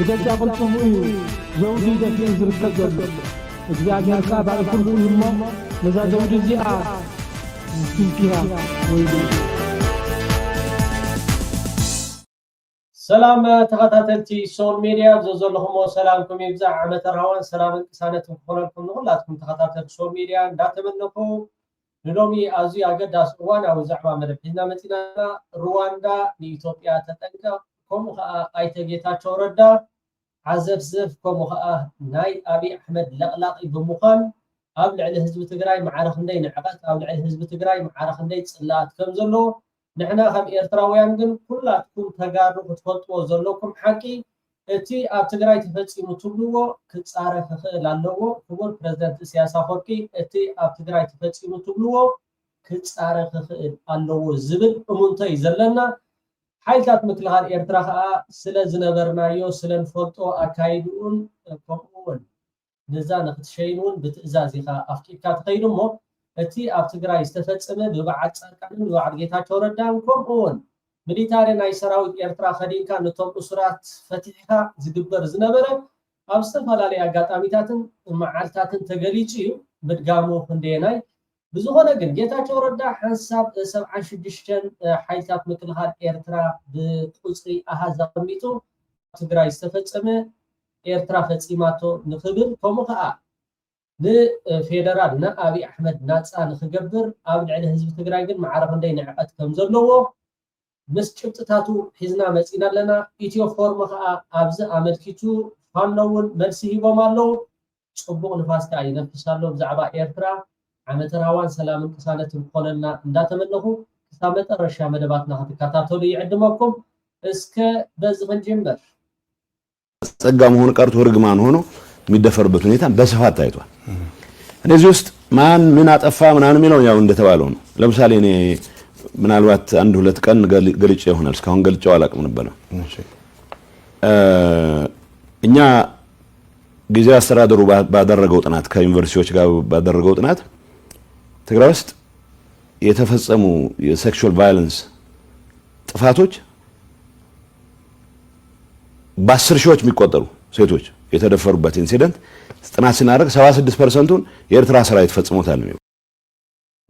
بجد قلتم زوجي دفين زركب እግዚአብሔር ካባል ሁሉ ይሞ ለዛው ዲዚአ ፍንኪራ ወይ ሰላም ተከታተልቲ ሶል ሚዲያ ዘዘለኹም ሰላምኩም ይብዛ ዓመተ ራዋን ሰላም ቅሳነትን ኮነልኩም ሁላችሁም ተከታተል ሶል ሚዲያ እንዳተመነኩ ንሎሚ አዚ አገዳስ ዋና ወዛዕባ መደብና መጽና ሩዋንዳ ለኢትዮጵያ ተጠንቀቁም አይተጌታቸው ረዳ عزف كم ناي أبي أحمد لقلاق بمخان قبل على حزب تجراي معارك ندي نعقد قبل على حزب تجراي معارك ندي صلات كم زلوا نحنا خم إيرتراويان جن كلاتكم تجارب وتفضلوا زلوكم حكي تي أب تجراي تفتي متبلوا كتصارف لالوا كبر بريزيدنت سياسة خوركي تي أب تجراي تفتي متبلوا كتصارف لالوا زبل منتهي زلنا حيثات مثل هذا إرتراها سلا زنبرنايو سلا نفوتو أكايدون كمون نزان شينون بتأزازيها أفكيكات غيرهم أتي أبتقرا يستفدسمه ببعض سركان وبعض جيتاتو ردان كمون مليتاري نايسراوي إرترا خدين كان نتوم أسرات فتحها زقبر زنبرة أبستفال علي أقاتاميتاتن معالتاتن تقليجي بدقامو هنديناي بزهونه ግን ጌታቸው ረዳ ሐሳብ 76 ኃይላት ምክልሃል ኤርትራ በቁጽሪ አሃዛ ቀሚጡ ትግራይ ዝተፈጸመ ኤርትራ ፈጺማቶ ንኽብል ከምኡኸዓ ንፌደራል ንአብይ አሕመድ ናጻ ንኽገብር ኣብ ልዕሊ ህዝቢ ትግራይ ግን ማዕረፍ እንደይ ንዕቀት ከም ዘለዎ ምስ ጭብጥታቱ ሒዝና መጺና ኣለና ኢትዮ ፎርም ኸዓ ኣብዚ ኣመልኪቱ ፋኖውን መልሲ ሂቦም ኣለዉ ጽቡቕ ንፋስ ከዓ ይነፍሳሎ ብዛዕባ ኤርትራ ዓመተ ራዋን ሰላምን ቅሳነትን ኮነና እንዳተመነኹ ክሳመጠ ረሻ መደባትና ከተካታተሉ ይዕድመኩም እስከ በዚህ እንጀምር ጸጋ መሆን ቀርቶ ርግማን ሆኖ የሚደፈርበት ሁኔታ በስፋት ታይቷል። እነዚህ ውስጥ ማን ምን አጠፋ ምናምን የሚለው ያው እንደተባለው ነው። ለምሳሌ እኔ ምናልባት አንድ ሁለት ቀን ገልጬ ይሆናል እስካሁን ገልጬው አላቅም ነበር። እኛ ጊዜያዊ አስተዳደሩ ባደረገው ጥናት ከዩኒቨርሲቲዎች ጋር ባደረገው ጥናት ትግራይ ውስጥ የተፈጸሙ የሴክሹዋል ቫዮለንስ ጥፋቶች በ10 ሺዎች የሚቆጠሩ ሴቶች የተደፈሩበት ኢንሲደንት ጥናት ሲናደርግ 76%ን የኤርትራ ሰራዊት ፈጽሞታል ነው።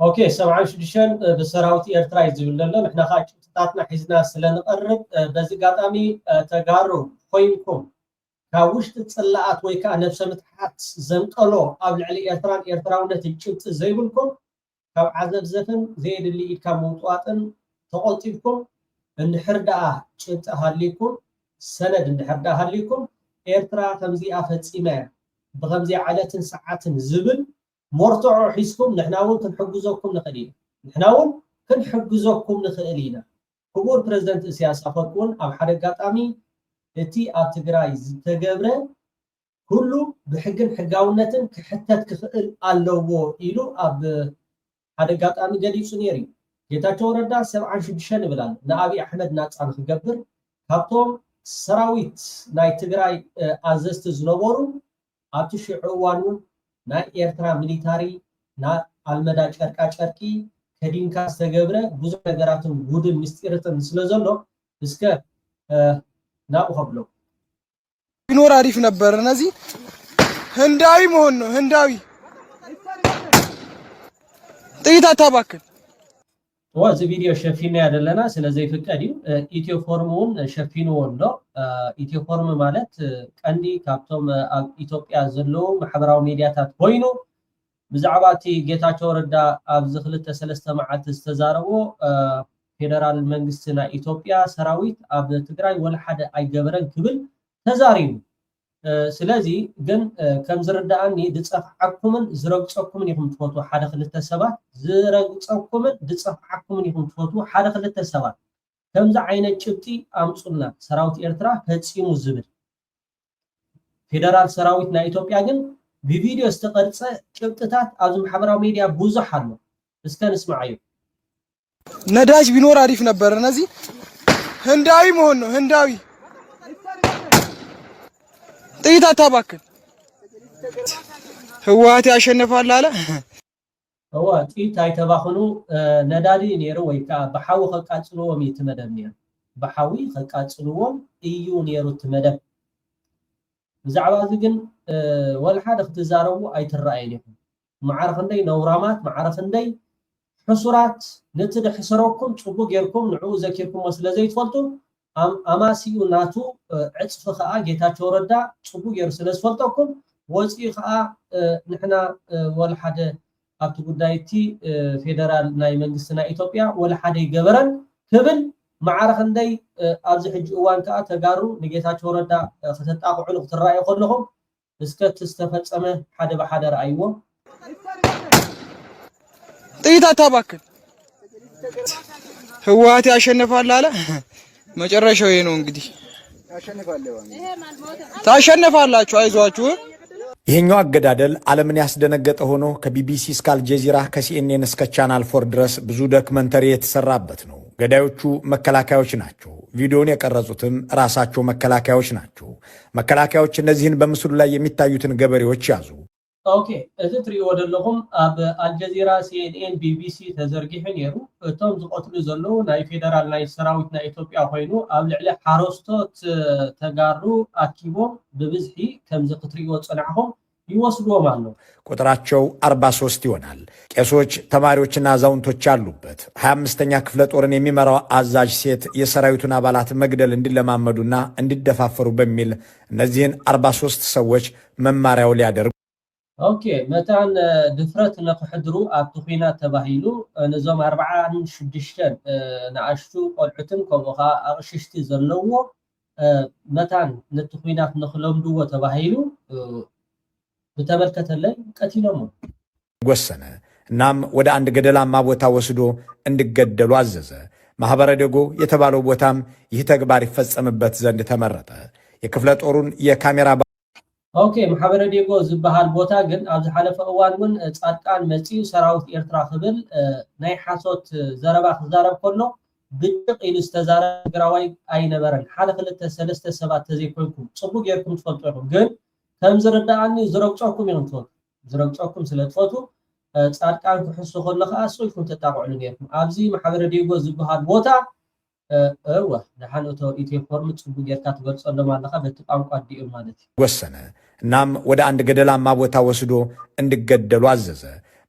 ኦኬ 76 በሰራዊት ኤርትራ ይዝብለለ ንሕና ኻጭታትና ሒዝና ስለንቀርብ በዚህ ጋጣሚ ተጋሩ ኮይንኩም ካውሽት ጽላአት ወይ ካ ነፍሰ ምትሓት ዘንቀሎ ኣብ ልዕሊ ኤርትራን ኤርትራውነት ጭብጥ ዘይብልኩም ካብ ዓዘብ ዘፈን ዘይድሊ ኢድካ መውጣጥን ተቆጢብኩም እንድሕርዳኣ ጭብጥ ሃሊኩም ሰነድ እንድሕርዳ ሃሊኩም ኤርትራ ከምዚኣ ፈጺመ ብከምዚ ዓለትን ሰዓትን ዝብል ሞርቶዖ ሒዝኩም ንሕናውን ክንሕግዞኩም ንኽእል ኢና ንሕናውን ክንሕግዞኩም ንኽእል ኢና ክቡር ፕሬዝደንት ኢሳያስ ኣፈወርቂ ኣብ ሓደ ጋጣሚ እቲ ኣብ ትግራይ ዝተገብረ ሁሉ ብሕግን ሕጋውነትን ክሕተት ክኽእል ኣለዎ ኢሉ ኣብ ሓደ ጋጣሚ ገሊጹ ነይሩ። ጌታቸው ረዳ 76 ይብላል ንአብይ አሕመድ ናጻ ንኽገብር ካብቶም ሰራዊት ናይ ትግራይ ኣዘዝቲ ዝነበሩ ኣብቲ ሽዑ እዋን ናይ ኤርትራ ሚሊታሪ ናይ ኣልመዳ ጨርቃ ጨርቂ ከዲንካ ዝተገብረ ብዙሕ ነገራትን ጉድን ምስጢርትን ስለዘሎ እስከ ናኡኸብሎ ቢኖር አሪፍ ነበር። እነዚህ ህንዳዊ መሆን ነው ህንዳዊ ጥይት አታባክን ወዚ ቪዲዮ ሸፊና ያደለና ስለዚህ ፍቀዲ ኢትዮ ፎርሙን ሸፊኑ ወንዶ ኢትዮ ፎርም ማለት ቀንዲ ካብቶም ኣብ ኢትዮጵያ ዘለው ማሕበራዊ ሚዲያታት ኮይኑ ብዛዕባቲ ጌታቸው ረዳ ኣብ ዝኽልተ ሰለስተ መዓልቲ ዝተዛረቦ ፌደራል መንግስትና ኢትዮጵያ ሰራዊት ኣብ ትግራይ ወላ ሓደ ኣይገበረን ክብል ተዛሪቡ ስለዚ ግን ከም ዝርዳእኒ ድጸፍዓኩምን ዝረግጸኩምን ይኹም ትፈቱ ሓደ ክልተ ሰባት ዝረግጸኩምን ድጸፍዓኩምን ይኹም ትፈቱ ሓደ ክልተ ሰባት ከምዚ ዓይነት ጭብጢ ኣምጹና ሰራዊት ኤርትራ ፈጺሙ ዝብል ፌደራል ሰራዊት ናይ ኢትዮጵያ ግን ብቪዲዮ ዝተቀርጸ ጭብጥታት ኣብ ማሕበራዊ ሚዲያ ብዙሕ ኣሎ እስከ ንስማዓዩ ነዳጅ ቢኖር አሪፍ ነበር። እነዚህ ህንዳዊ መሆን ነው ህንዳዊ ጥይት አታባክን ህወሓት ያሸንፋል አለ ህወሓት ጥይት አይተባክኑ ነዳዲ ነይሩ ወይ ካ በሐዊ ከቃጽልዎም ይትመደብ ነይሩ በሐዊ ከቃጽልዎም እዩ ነይሩ ትመደብ ብዛዕባ እዚ ግን ወላ ሓደ ክትዛረቡ ኣይትረኣይን معرف ندي نورامات معرف ندي حصرات نتد حصركم صبو غيركم نعو ذكركم مسل زي تفلطوا اماسيو ناتو عصف خا جيتاچو ردا صبو غير سلسفلطكم وصي خا نحنا ولا حدا ابت غدايتي فيدرال ناي منግስትና ኢትዮጵያ ولا حدا يغبرن كبل معرف ندي ابز حج اوان كا تغارو نጌታቾ ረዳ ከተጣቁዑ ክትራዩ ከለኹም እስከ ተስተፈጸመ ሓደ በሓደ ራእይዎ ጥይት አታባክን ህዋት ያሸንፋል አለ መጨረሻው ይሄ ነው እንግዲህ ታሸንፋላችሁ አይዟችሁ ይሄኛው አገዳደል ዓለምን ያስደነገጠ ሆኖ ከቢቢሲ እስከ አልጀዚራ ከሲኤንኤን እስከ ቻናል 4 ድረስ ብዙ ዶክመንተሪ የተሰራበት ነው። ገዳዮቹ መከላከያዎች ናቸው። ቪዲዮውን የቀረጹትም ራሳቸው መከላከያዎች ናቸው። መከላከያዎች እነዚህን በምስሉ ላይ የሚታዩትን ገበሬዎች ያዙ። ኦኬ እዚ ትሪኦ ደለኹም ኣብ አልጀዚራ ሲኤንኤን ቢቢሲ ተዘርጊሑ ነይሩ እቶም ዝቆትሉ ዘለው ናይ ፌደራል ናይ ሰራዊት ናይ ኢትዮጵያ ኮይኑ ኣብ ልዕሊ ሓረስቶት ተጋሩ አኪቦም በብዝሒ ከምዚ ክትሪኦ ጽናዕኹም ይወስዱዎም አለው። ቁጥራቸው 43 ይሆናል። ቄሶች፣ ተማሪዎችና አዛውንቶች አሉበት። 25ኛ ክፍለ ጦርን የሚመራው አዛዥ ሴት የሰራዊቱን አባላት መግደል እንዲለማመዱና እንዲደፋፈሩ በሚል እነዚህን 43 ሰዎች መማሪያው ሊያደርጉ ኦኬ መታን ድፍረት ነክሕድሩ ኣብ ትኺናት ተባሂሉ ነዞም 46 ንኣሽቱ ቆልዑትን ከምኡኻ ኣቕሽሽቲ ዘለዎ መታን ነቲ ኺናት ንኽለምድዎ ተባሂሉ ብተመልከተለይ ቀቲሎሞ ወሰነ። እናም ወደ አንድ ገደላማ ቦታ ወስዶ እንዲገደሉ አዘዘ። ማህበረ ደጎ የተባለው ቦታም ይህ ተግባር ይፈጸምበት ዘንድ ተመረጠ። የክፍለ ጦሩን የካሜራ ኦኬ ማህበረ ዴጎ ዝበሃል ቦታ ግን ኣብዚ ሓለፈ እዋን እውን ጻድቃን መጺኡ ሰራዊት ኤርትራ ክብል ናይ ሓሶት ዘረባ ክዛረብ ከሎ ብጭቅ ኢሉ ዝተዛረበ ትግራዋይ ኣይነበረን። ሓደ ክልተ ሰለስተ ሰባት ተዘይኮንኩም ጽቡቅ ጌርኩም ትፈልጡ ኢኹም። ግን ከም ዝርዳእኒ ዝረግጾኩም ኢኹም ትፈልጡ ዝረግጾኩም ስለትፈቱ ጻድቃን ክሕሱ ከሎ ከዓ ጽፉን ተጣቅዑ ነይርኩም። ኣብዚ ማህበረ ዴጎ ዝበሃል ቦታ እወ ለሓንእቶ ኢትዮፎርም ጽቡቅ ጌርካ ትገልጸሎም ኣለኻ በቲ ቋንቋ ዲኡ ማለት ወሰነ። እናም ወደ አንድ ገደላማ ቦታ ወስዶ እንዲገደሉ አዘዘ።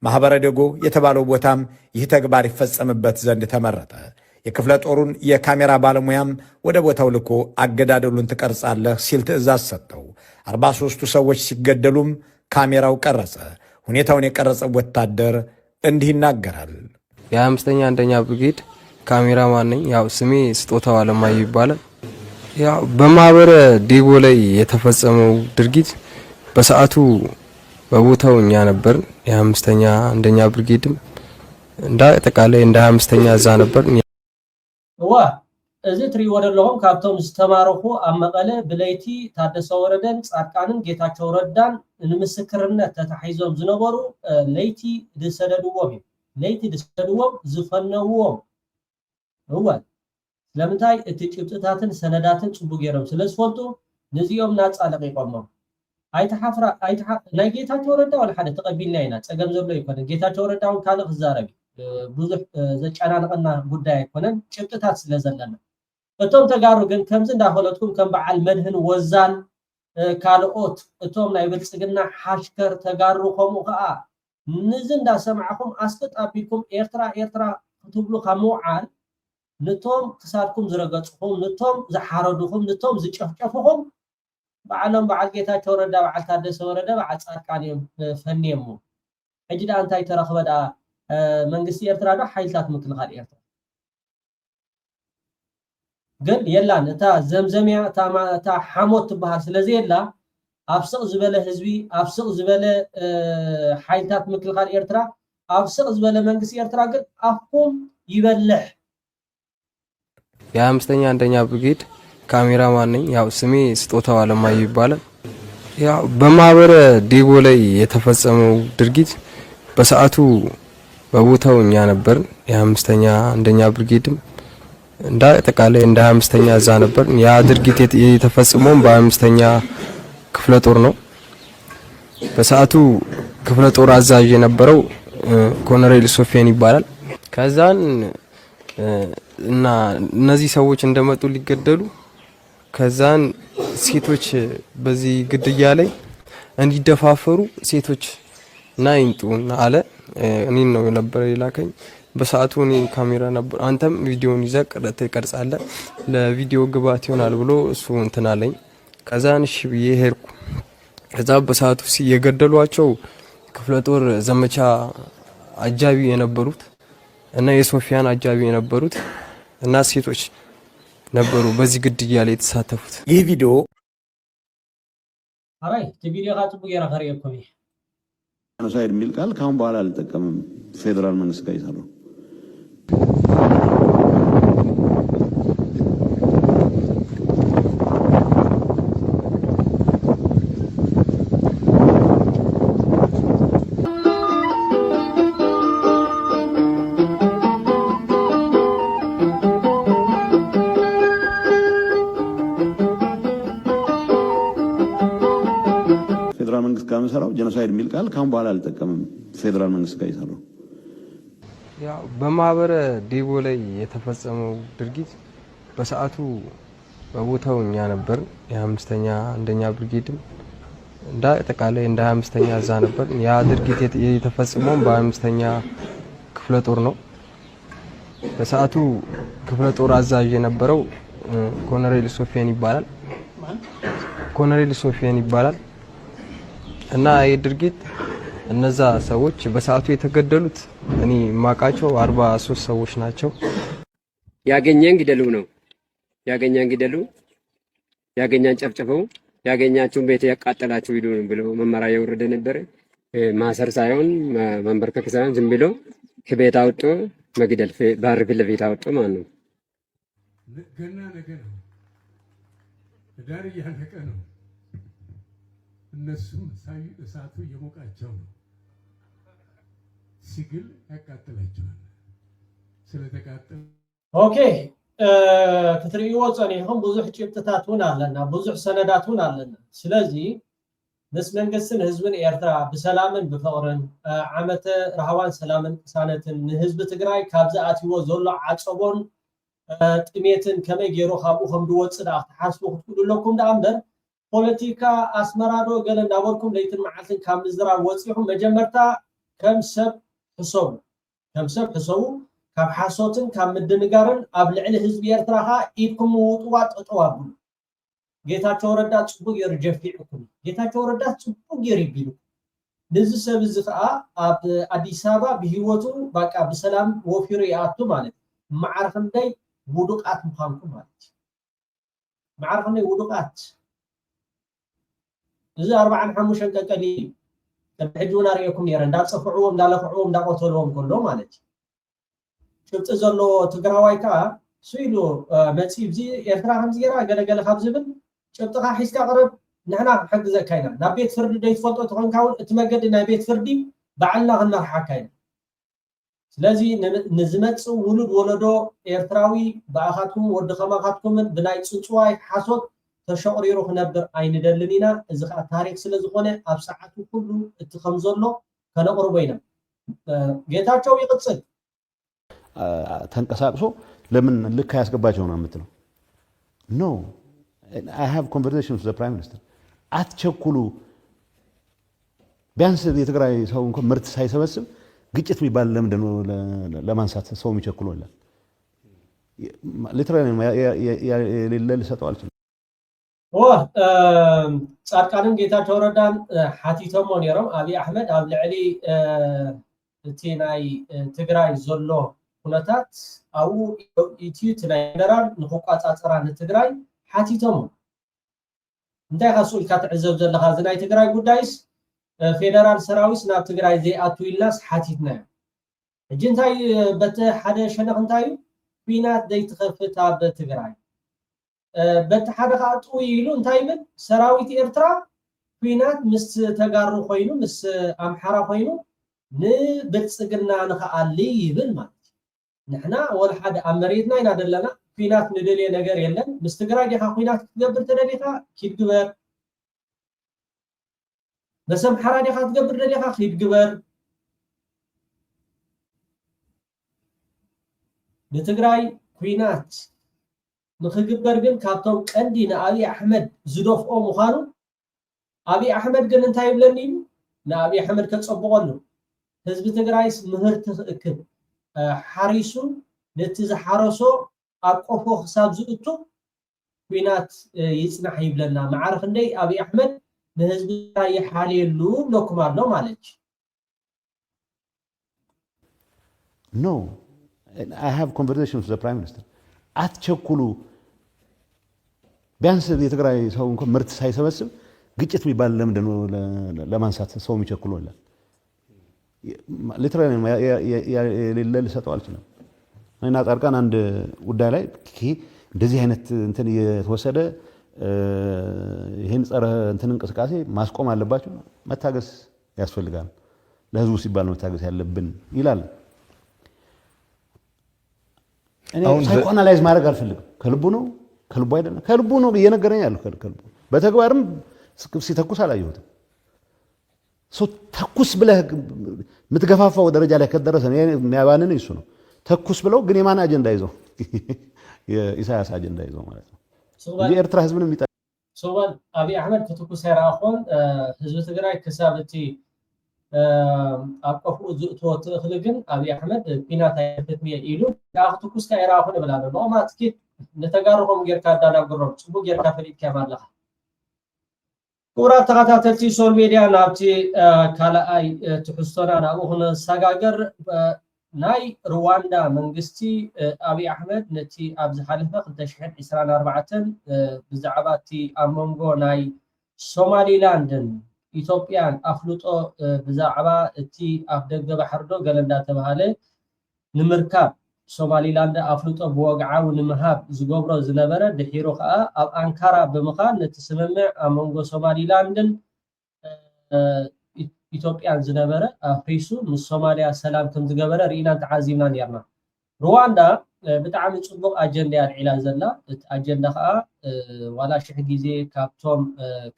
ማህበረ ደጎ የተባለው ቦታም ይህ ተግባር ይፈጸምበት ዘንድ ተመረጠ። የክፍለ ጦሩን የካሜራ ባለሙያም ወደ ቦታው ልኮ አገዳደሉን ትቀርጻለህ ሲል ትዕዛዝ ሰጠው። 43ቱ ሰዎች ሲገደሉም ካሜራው ቀረጸ። ሁኔታውን የቀረጸው ወታደር እንዲህ ይናገራል። የ5ኛ አንደኛ ብርጌድ ካሜራማን ነኝ። ያው ስሜ ስጦታው አለማየሁ ይባላል። ያው በማህበረ ዴጎ ላይ የተፈጸመው ድርጊት በሰዓቱ በቦታው እኛ ነበር። የ5ኛ አንደኛ ብርጌድም እንደ አጠቃላይ እንደ 25ኛ እዛ ነበር። ዋ እዚ ትሪኦ ደለኹም ካብቶም ዝተማረኹ ኣብ መቐለ ብለይቲ ታደሰ ወረደን ጻድቃንን ጌታቸው ረዳን ንምስክርነት ተታሒዞም ዝነበሩ ለይቲ ዝሰደድዎም ለይቲ ዝሰደድዎም ዝፈነውዎም እወ ለምንታይ እቲ ጭብጥታትን ሰነዳትን ጽቡቅ ጌሮም ስለዝፈልጡ ነዚኦም ናጻ ለቂቆሞም ኣይተሓፍራ ናይ ጌታቸው ረዳ ወላ ሓደ ተቐቢልና ኢና ጸገም ዘሎ ይኮነ ጌታቸው ረዳውን ካልእ ክዛረብ ብዙሕ ዘጨናንቕና ጉዳይ ኣይኮነን ጭብጥታት ስለዘለና እቶም ተጋሩ ግን ከምዚ እንዳፈለጥኩም ከም በዓል መድህን ወዛን ካልኦት እቶም ናይ ብልጽግና ሓሽከር ተጋሩ ከምኡ ከዓ ንዚ እንዳሰማዕኹም ኣስፈጣቢልኩም ኤርትራ ኤርትራ ክትብሉ ካብ ምውዓል ነቶም ክሳድኩም ዝረገጽኹም ነቶም ዝሓረዱኹም ነቶም ዝጨፍጨፉኹም በዓሎም በዓል ጌታቸው ረዳ በዓል ታደሰ ወረደ በዓል ጻድቃን እዮም ፈንየሞ ሕጂ ዳ እንታይ ተረኽበ ዳ መንግስቲ ኤርትራ ዳ ሓይልታት ምክልኻል ኤርትራ ግን የላን እታ ዘምዘምያ እታ ሓሞት ትበሃል ስለዚ የላ ኣብ ስቕ ዝበለ ህዝቢ ኣብ ስቕ ዝበለ ሓይልታት ምክልኻል ኤርትራ ኣብ ስቕ ዝበለ መንግስቲ ኤርትራ ግን ኣፍኩም ይበልሕ። የ5ኛ አንደኛ ብርጌድ ካሜራማን ነኝ። ያው ስሜ ስጦታው አለማየሁ ይባላል። ያው በማህበረ ዴጎ ላይ የተፈጸመው ድርጊት በሰዓቱ በቦታው እኛ ነበር። የ5ኛ አንደኛ ብርጌድም እንደ አጠቃላይ እንደ 25ኛ እዛ ነበር። ያ ድርጊት የተፈጸመው በ5ኛ ክፍለ ጦር ነው። በሰዓቱ ክፍለ ጦር አዛዥ የነበረው ኮሎኔል ሶፊያን ይባላል። ከዛን እና እነዚህ ሰዎች እንደመጡ ሊገደሉ ከዛን ሴቶች በዚህ ግድያ ላይ እንዲደፋፈሩ ሴቶች እና ይምጡና አለ። እኔን ነው ነበር የላከኝ በሰዓቱ። እኔ ካሜራ ነበር፣ አንተም ቪዲዮን ይዘህ ትቀርጻለህ ለቪዲዮ ግባት ይሆናል ብሎ እሱ እንትን አለኝ። ከዛን እሺ ብዬ ሄድኩ። ከዛ በሰዓቱ የገደሏቸው ክፍለ ጦር ዘመቻ አጃቢ የነበሩት እና የሶፊያን አጃቢ የነበሩት እና ሴቶች ነበሩ በዚህ ግድያ ላይ የተሳተፉት። ይህ ቪዲዮ አራይ ቪዲዮ ጋር ቡጌራ ከሪየኩም ጄኖሳይድ የሚል ቃል ካሁን በኋላ አልጠቀምም። ፌደራል መንግስት ጋር ይሰራው መንግስት ጋር መሰራው ጄኖሳይድ የሚል ቃል ካሁን በኋላ አልጠቀምም። ፌደራል መንግስት ጋር ይሰራው ያው በማህበረ ዴቦ ላይ የተፈጸመው ድርጊት በሰዓቱ በቦታው እኛ ነበር። የ5ኛ አንደኛ ብርጌድም እንደ አጠቃላይ እንደ 25ኛ እዛ ነበር። ያ ድርጊት የተፈጸመው በ25ኛ ክፍለ ጦር ነው። በሰዓቱ ክፍለ ጦር አዛዥ የነበረው ኮሎኔል ሶፊያን ይባላል። እና ይህ ድርጊት እነዛ ሰዎች በሰዓቱ የተገደሉት እኔ ማቃቸው 43 ሰዎች ናቸው። ያገኘን ግደሉ ነው። ያገኘን ግደሉ፣ ያገኘን ጨፍጭፈው፣ ያገኛችሁን ቤት ያቃጠላችሁ ሂዱ ብሎ መመሪያ የወረደ ነበር። ማሰር ሳይሆን መንበርከክ ሳይሆን ዝም ብሎ ከቤት አውጦ መግደል፣ በር ፊት ለፊት አውጦ ማለት ነው። ገና ነገ ነው፣ ዳር እያለቀ ነው። እነሱም እሳቱ እየሞቃቸው ነው። ሲግል ያቃጥላቸዋል። ስለተቃጠለ ኦኬ ክትሪእዎ ፀኒሕኩም ብዙሕ ጭብጥታት እውን ኣለና፣ ብዙሕ ሰነዳት እውን ኣለና። ስለዚ ምስ መንግስትን ህዝብን ኤርትራ ብሰላምን ብፍቅርን ዓመተ ረሃዋን ሰላምን ቅሳነትን ንህዝቢ ትግራይ ካብ ዝኣትይዎ ዘሎ ዓፀቦን ጥሜትን ከመይ ገይሩ ካብኡ ከም ዝወፅእ ዳ ክትሓስቡ ክትክእሉ ኣለኩም ዳ እምበር ፖለቲካ ኣስመራዶ ገለ እንዳበልኩም ለይትን መዓልትን ካብ ምዝራብ ወፂኹም መጀመርታ ከም ሰብ ሕሰቡ ካብ ሓሶትን ካብ ምድንጋርን ኣብ ልዕሊ ህዝቢ ኤርትራ ኸ ኢድኩም ውጥዋ ጠጠው ኣቢሉ ጌታቸው ረዳ ፅቡቅ ገይሩ ጀፊዕኩም፣ ጌታቸው ረዳ ፅቡቅ ገይሩ ይቢሉ ንዚ ሰብ እዚ ከዓ ኣብ ኣዲስ ኣበባ ብሂወቱ በቃ ብሰላም ወፊሩ ይኣቱ ማለት መዓር ክንደይ ውዱቃት ምዃንኩም ማለት መዓር ክንደይ ውዱቃት እዚ 45 ቀቀሊ ሕጂውን ኣርእየኩም ነይረ እንዳፀፍዕዎም እንዳለክዕዎም እንዳቆተልዎም ከሎ ማለት ጭብጢ ዘሎ ትግራዋይ ከዓ ስኢሉ መፂ ብዚ ኤርትራ ከምዚ ገይራ ገለገለ ካብ ዝብል ጭብጥካ ሒዝካ ቅርብ ንሕና ክንሕግዘካ ኢና። ናብ ቤት ፍርዲ ደይትፈልጦ ትኮንካ እውን እቲ መገዲ ናይ ቤት ፍርዲ ባዕልና ክንመርሓካ ኢና። ስለዚ ንዝመፅእ ውሉድ ወለዶ ኤርትራዊ ብኣኻትኩም ወዲ ከማኻትኩምን ብናይ ፅንፅዋይ ሓሶት ተሸቅሪሩ ክነብር ኣይንደልን ኢና። እዚ ከዓ ታሪክ ስለ ዝኾነ ኣብ ሰዓቱ ኩሉ እቲ ከም ዘሎ ከነቅርቦ ኢና። ጌታቸው ይቅፅል ተንቀሳቅሶ ለምን ልክ ያስገባቸው ነው የምትለው? ኖ አይ ሃቭ ኮንቨርሴሽን ዊዝ ዘ ፕራይም ሚኒስተር። አትቸኩሉ። ቢያንስ የትግራይ ሰው እንኳን ምርት ሳይሰበስብ ግጭት የሚባል ለምንድን ነው ለማንሳት ሰው የሚቸኩለው? ይላል ሊትራሊ የሌለ ልሰጠው አልችልም። ጻድቃንን ጌታቸው ረዳን ሓቲቶሞ ነይሮም ኣብይ ኣሕመድ ኣብ ልዕሊ እቲ ናይ ትግራይ ዘሎ ኩነታት ኣብኡ ኢትዩ እቲ ናይ ፌደራል ንክቋፃፀራ ንትግራይ ሓቲቶሞ እንታይ ካ ስኡልካ ትዕዘብ ዘለካ እዚ ናይ ትግራይ ጉዳይስ ፌደራል ሰራዊት ናብ ትግራይ ዘይኣቱ ኢልናስ ሓቲትና እዩ። ሕጂ እንታይ በቲ ሓደ ሸነኽ እንታይ እዩ ኩናት ዘይትኸፍት ኣብ ትግራይ በቲ ሓደ ከዓ ጥውይ ኢሉ እንታይ ይብል ሰራዊት ኤርትራ ኩናት ምስ ተጋሩ ኮይኑ ምስ ኣምሓራ ኮይኑ ንብልፅግና ንኽኣሊ ይብል ማለት ንሕና ወላ ሓደ ኣብ መሬትና ኢና ዘለና ኩናት ንደልየ ነገር የለን። ምስ ትግራይ ዲኻ ኩናት ክትገብር ተደሊኻ ኪድ ግበር፣ ምስ ኣምሓራ ዲኻ ክትገብር ደሊኻ ኪድ ግበር። ንትግራይ ኩናት ንኽግበር ግን ካብቶም ቀንዲ ንኣብይ ኣሕመድ ዝደፍኦ ምዃኑ ኣብይ ኣሕመድ ግን እንታይ ይብለኒ እዩ ንኣብይ ኣሕመድ ከፀብቐሉ ህዝቢ ትግራይስ ምህርቲ ክእክብ ሓሪሱ ነቲ ዝሓረሶ ኣብ ቆፎ ክሳብ ዝእቱ ኩናት ይፅናሕ ይብለና ማዕረ ክንደይ ኣብይ ኣሕመድ ንህዝቢ ትግራይ ይሓልየሉ ብለኩም ኣሎ ማለት እዩ No, I have conversations with the Prime Minister. አትቸኩሉ ቢያንስ የትግራይ ሰው እንኳን ምርት ሳይሰበስብ ግጭት የሚባል ለምንድን ነው ለማንሳት ሰው የሚቸኩለው ይላል። ሊትራሊ የሌለ ልሰጠው አልችልም። እና ጻድቃን አንድ ጉዳይ ላይ እንደዚህ አይነት እንትን የተወሰደ ይሄን ጸረ እንትን እንቅስቃሴ ማስቆም አለባቸው፣ መታገስ ያስፈልጋል፣ ለህዝቡ ሲባል መታገስ ያለብን ይላል። እኔ ሳይኮአናላይዝ ማድረግ አልፈልግም። ከልቡ ነው ከልቡ አይደለም ከልቡ ነው እየነገረኝ ያለው ከልቡ በተግባርም ሲተኩስ አላየሁትም። ሰው ተኩስ ብለህ የምትገፋፋው ደረጃ ላይ ከደረሰ የሚያባንን እሱ ነው። ተኩስ ብለው ግን የማን አጀንዳ ይዘው የኢሳያስ አጀንዳ ይዘው ማለት ነው። የኤርትራ ህዝብንም ይጣ ሶባን አብይ አህመድ ከተኩስ ይራኾን ህዝብ ትግራይ ከሳብቲ አቆፉ ዝእትዎ ትእኽል ግን ኣብይ ኣሕመድ ፒናት ኣይፈትምየ ኢሉ ከተኩስ ይራኾን ይብላ ኣሎ ማትኪ ነተጋርኾም ጌርካ ዳናግሮም ፅቡቅ ጌርካ ፈሊጥካ ማለኻ ክቡራት ተኸታተልቲ ሶል ሚድያ ናብቲ ካልኣይ ትሕዝቶና ናብኡ ክነሰጋገር ናይ ሩዋንዳ መንግስቲ ኣብይ ኣሕመድ ነቲ ኣብ ዝሓለፈ 2024 ብዛዕባ እቲ ኣብ መንጎ ናይ ሶማሊላንድን ኢትዮጵያን ኣፍልጦ ብዛዕባ እቲ ኣብ ደገ ባሕሪ ዶ ገለ እንዳተባሃለ ንምርካብ ሶማሊላንድ ኣፍልጦ ብወግዓዊ ንምሃብ ዝገብሮ ዝነበረ ድሒሩ ከዓ ኣብ ኣንካራ ብምኻድ ነቲ ስምምዕ ኣብ መንጎ ሶማሊላንድን ኢትዮጵያን ዝነበረ ኣፍሪሱ ምስ ሶማልያ ሰላም ከም ዝገበረ ርኢናን ተዓዚብና ነርና። ሩዋንዳ ብጣዕሚ ፅቡቅ ኣጀንዳ ኣልዒላ ዘላ እቲ ኣጀንዳ ከዓ ዋላ ሽሕ ግዜ ካብቶም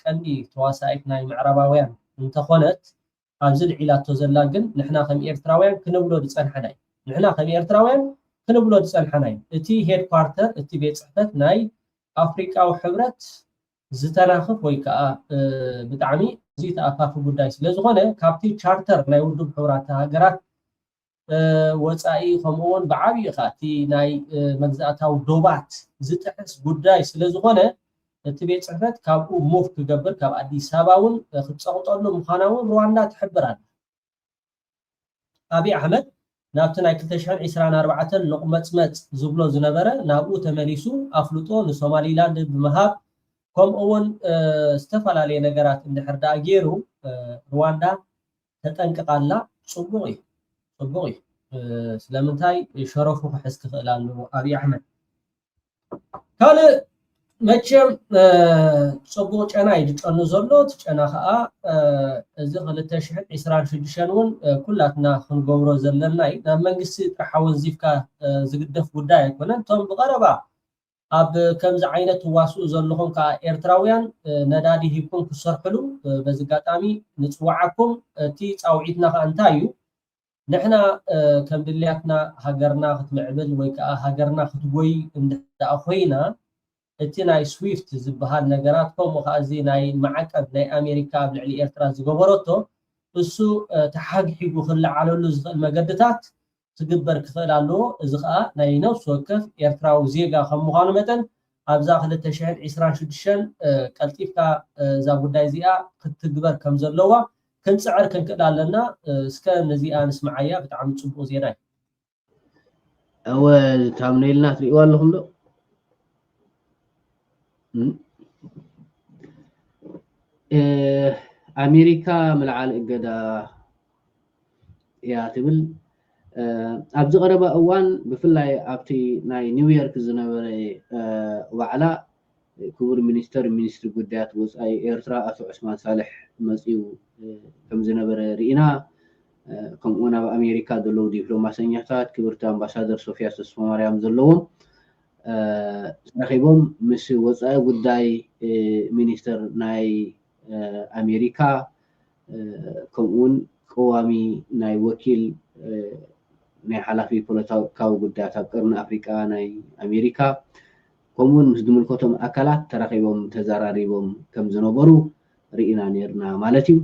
ቀንዲ ተዋሳኢት ናይ ምዕራባውያን እንተኾነት ኣብዚ ልዒላቶ ዘላ ግን ንሕና ከም ኤርትራውያን ክንብሎ ዝፀንሐና እዩ ንሕና ከም ኤርትራውያን ክንብሎ ዝፀንሐና እዩ እቲ ሄድኳርተር እቲ ቤት ፅሕፈት ናይ ኣፍሪቃዊ ሕብረት ዝተናኽፍ ወይ ከዓ ብጣዕሚ እዚ ተኣፋፊ ጉዳይ ስለ ዝኾነ ካብቲ ቻርተር ናይ ውድብ ሕብራት ሃገራት ወፃኢ ከምኡውን ብዓብዪ ኻ እቲ ናይ መግዛእታዊ ዶባት ዝጥሕስ ጉዳይ ስለ ዝኾነ እቲ ቤት ፅሕፈት ካብኡ ሙቭ ክገብር ካብ ኣዲስ ኣበባ እውን ክትፀቕጠሉ ምዃና እውን ሩዋንዳ ትሕብር ኣላ። ኣብይ ኣሕመድ ናብቲ ናይ 2024 ንቕመፅመፅ ዝብሎ ዝነበረ ናብኡ ተመሊሱ ኣፍልጦ ንሶማሊላንድ ብምሃብ ከምኡውን ዝተፈላለየ ነገራት እንድሕር ዳኣ ገይሩ ሩዋንዳ ተጠንቅቃላ። ፅቡቅ እዩ ፅቡቅ እዩ። ስለምንታይ ሸረፉ ክሕዝ ክኽእል ኣለዎ ኣብይ ኣሕመድ። ካልእ መቸም ፅቡቅ ጨና እዩ ዝጨኑ ዘሎ እቲ ጨና ከዓ እዚ 2026 እውን ኩላትና ክንገብሮ ዘለና እዩ። ናብ መንግስቲ ጥራሕ ወንዚፍካ ዝግደፍ ጉዳይ ኣይኮነን። እቶም ብቐረባ ኣብ ከምዚ ዓይነት ዋስኡ ዘለኹም ከዓ ኤርትራውያን ነዳዲ ሂብኩም ክሰርሕሉ በዚ ኣጋጣሚ ንፅዋዓኩም። እቲ ፃውዒትና ከዓ እንታይ እዩ ንሕና ከም ድልያትና ሃገርና ክትምዕብል ወይ ከዓ ሃገርና ክትጎይ እንድሕር ኮይና እቲ ናይ ስዊፍት ዝበሃል ነገራት ከምኡ ከዓ እዚ ናይ ማዕቀብ ናይ ኣሜሪካ ኣብ ልዕሊ ኤርትራ ዝገበረቶ እሱ ተሓግሒጉ ክለዓለሉ ዝኽእል መገድታት ትግበር ክኽእል ኣለዎ። እዚ ከዓ ናይ ነፍሲ ወከፍ ኤርትራዊ ዜጋ ከም ምዃኑ መጠን ኣብዛ 2026 ቀልጢፍካ እዛ ጉዳይ እዚኣ ክትግበር ከም ዘለዋ ክንፅዕር ክንክእል ኣለና። እስከ ነዚኣ ንስማዓያ ብጣዕሚ ፅቡቅ ዜና እዩ። እወ ታምኔልና ትሪእዋ ኣለኹም ዶ? ኣሜሪካ ምልዓል እገዳ እያ ትብል ኣብዚ ቀረባ እዋን ብፍላይ ኣብቲ ናይ ኒውዮርክ ዝነበረ ዋዕላ ክቡር ሚኒስትሪ ጉዳያት ወፃኢ ኤርትራ ኣቶ ዑስማን ሳልሕ መፂኡ ከም ዝነበረ ርኢና። ከምኡውን ኣብ ኣሜሪካ ዘለዉ ዲፕሎማሰኛታት ክብርቲ ኣምባሳደር ሶፊያ ተስፋማርያም ዘለዎም ረኺቦም ምስ ወፃኢ ጉዳይ ሚኒስትር ናይ ኣሜሪካ ከምኡውን ቀዋሚ ናይ ወኪል ናይ ሓላፊ ፖለቲካዊ ጉዳያት ኣብ ቀርኒ ኣፍሪቃ ናይ ኣሜሪካ كمون مزدملكتهم أكلات تراقبهم تزاراريبهم كم زنبرو رئينا نيرنا مالتي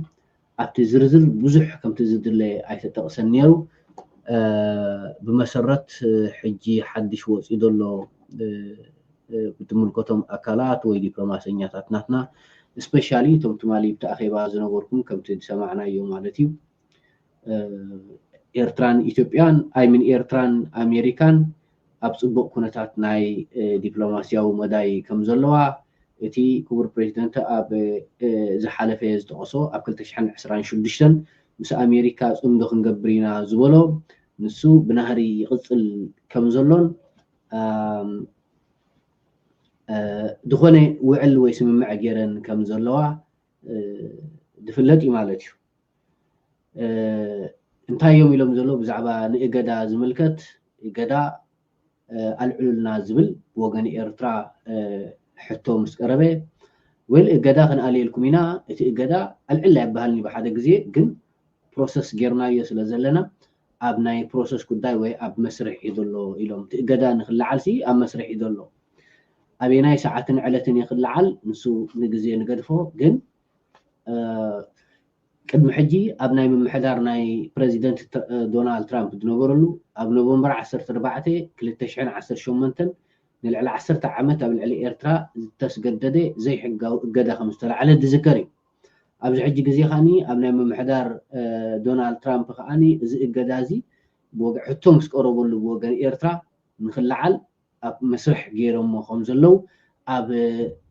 أبت زرزر بزح كم تزد اللي أيتتقسن نيرو بمسرة حجي حدش وص يدلو بتملكتهم أكلات ودبلوماسيات ناتنا especially تمالي بتأخيبا زنبركم كم تسمعنا يوم مالتي إيرتران إثيوبيان أي من إيرتران أمريكان أبصبق كنتات ناي دبلوماسيا ومداي كم زلوا إتي كبر بريزيدنت أب زحالة يزدقصو أب كل تشحن عسران شدشتن مس أمريكا صندوق نجبرينا زولو نسو بنهري قصل كم زلون دخونه وعل ويسمى معجرن كم زلوا دفلت إمالتيو انتهى يوم يلوم زلو بزعبا نقدا زملكت قدا العلنا زبل وغني إرترا حتو مسقربه والإقدا خن آلي الكمينا إقدا العلا يبهلني بحادة قزي قن بروسس جيرنا يسلزلنا أبناي بروسس كداي وي أب مسرح يدلو إلوم إقدا نخل عالسي أب مسرح يدلو أبيناي ساعتن علتن يخل عال نسو نقزي نقدفو قن قدم حجي أبناي من محدار ناي بريزيدنت دونالد ترامب دنوبرلو أب نوفمبر 14 كلتشحن 10 شومنتن نلعل 10 عامات أبل علي إيرترا تسجدده زي حقا قدا 5 على الذكري أبز حجي جزي خاني أبناي من محدار دونالد ترامب خاني زي قدازي بوقع حتوم سكوربلو بوقع إيرترا نخلعل أب مسرح غيرهم خمزلو أب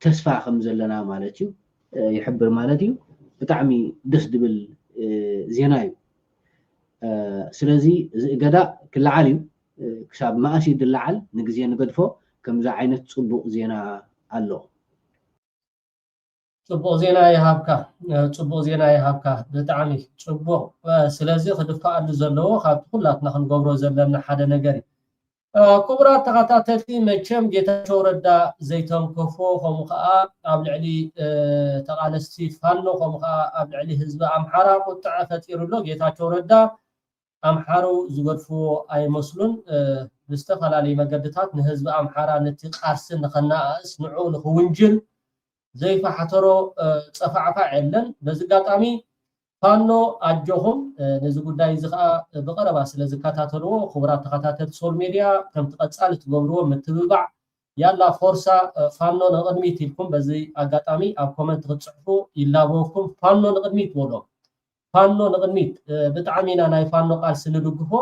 تسفى خمزلنا مالتيو يحبر مالتيو بتعمي دس دبل زيناي سلازي قدا كل عالم كساب ما أشيد اللعل نجزي نقدفه كم ذا عينة صبوا زينا الله صبوا زينا يهابكا صبوا زينا يهابكا بتعمي صبوا سلازي خدفك على زلوا خاب كلاتنا خنقبرو زلنا حدا نجري كبرى تقاطعتي مچم ጌታቸው ረዳ ዘይቶም ከፎ ከምኸአ ኣብ ልዕሊ ተቃለስቲ ፋኖ ከምኸአ ኣብ ልዕሊ ህዝቢ ኣምሓራ ቁጥዕ ፈጢሩሎ ጌታቸው ረዳ ኣምሓሩ ዝገድፎ ኣይመስሉን ብዝተፈላለዩ መገድታት ንህዝቢ ኣምሓራ ነቲ ቃርስን ንኸናእስ ንዑ ንኽውንጅል ዘይፈሓተሮ ፀፋዕፋዕ የለን በዚ ኣጋጣሚ ፋኖ ኣጆኹም ነዚ ጉዳይ እዚ ከዓ ብቀረባ ስለ ዝከታተልዎ ክቡራት ተኸታተልቲ ሶል ሚድያ ከም ትቐጻሊ ትገብርዎ ምትብባዕ ያላ ፎርሳ ፋኖ ንቕድሚት ኢልኩም በዚ ኣጋጣሚ ኣብ ኮመንት ክትፅሕፉ ይላበወኩም ፋኖ ንቕድሚት በሎ ፋኖ ንቕድሚት ብጣዕሚ ኢና ናይ ፋኖ ቃልሲ ንድግፎ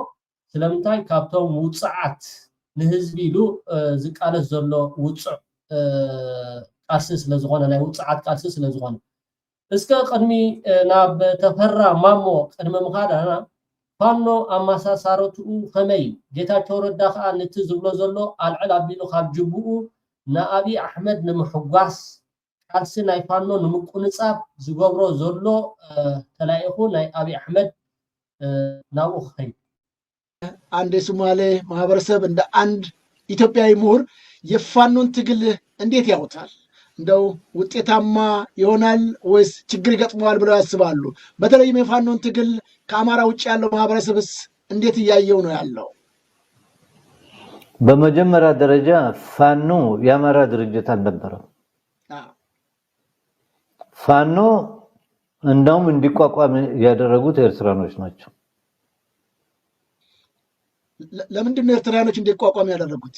ስለምንታይ ካብቶም ውፅዓት ንህዝቢ ኢሉ ዝቃለስ ዘሎ ውፅዕ ቃልሲ ስለዝኾነ ናይ ውፅዓት ቃልሲ ስለዝኾነ እስከ ቅድሚ ናብ ተፈራ ማሞ ቅድሚ ምኻዳና ፋኖ ኣማሳሳረትኡ ከመይ ጌታቸው ረዳ ከዓ ነቲ ዝብሎ ዘሎ ኣልዕል ኣቢሉ ካብ ጅቡኡ ንኣብዪ ኣሕመድ ንምሕጓስ ቃልሲ ናይ ፋኖ ንምቁንፃብ ዝገብሮ ዘሎ ተላኢኹ ናይ ኣብዪ ኣሕመድ ናብኡ ክኸይድ አንድ የሶማሌ ማህበረሰብ እንደ አንድ ኢትዮጵያዊ ምሁር የፋኖን ትግል እንዴት ያውታል? እንደው ውጤታማ ይሆናል ወይስ ችግር ይገጥመዋል ብለው ያስባሉ? በተለይም የፋኖን ትግል ከአማራ ውጭ ያለው ማህበረሰብስ እንዴት እያየው ነው ያለው? በመጀመሪያ ደረጃ ፋኖ የአማራ ድርጅት አልነበረም። ፋኖ እንደውም እንዲቋቋም ያደረጉት ኤርትራኖች ናቸው። ለምንድን ነው ኤርትራኖች እንዲቋቋም ያደረጉት?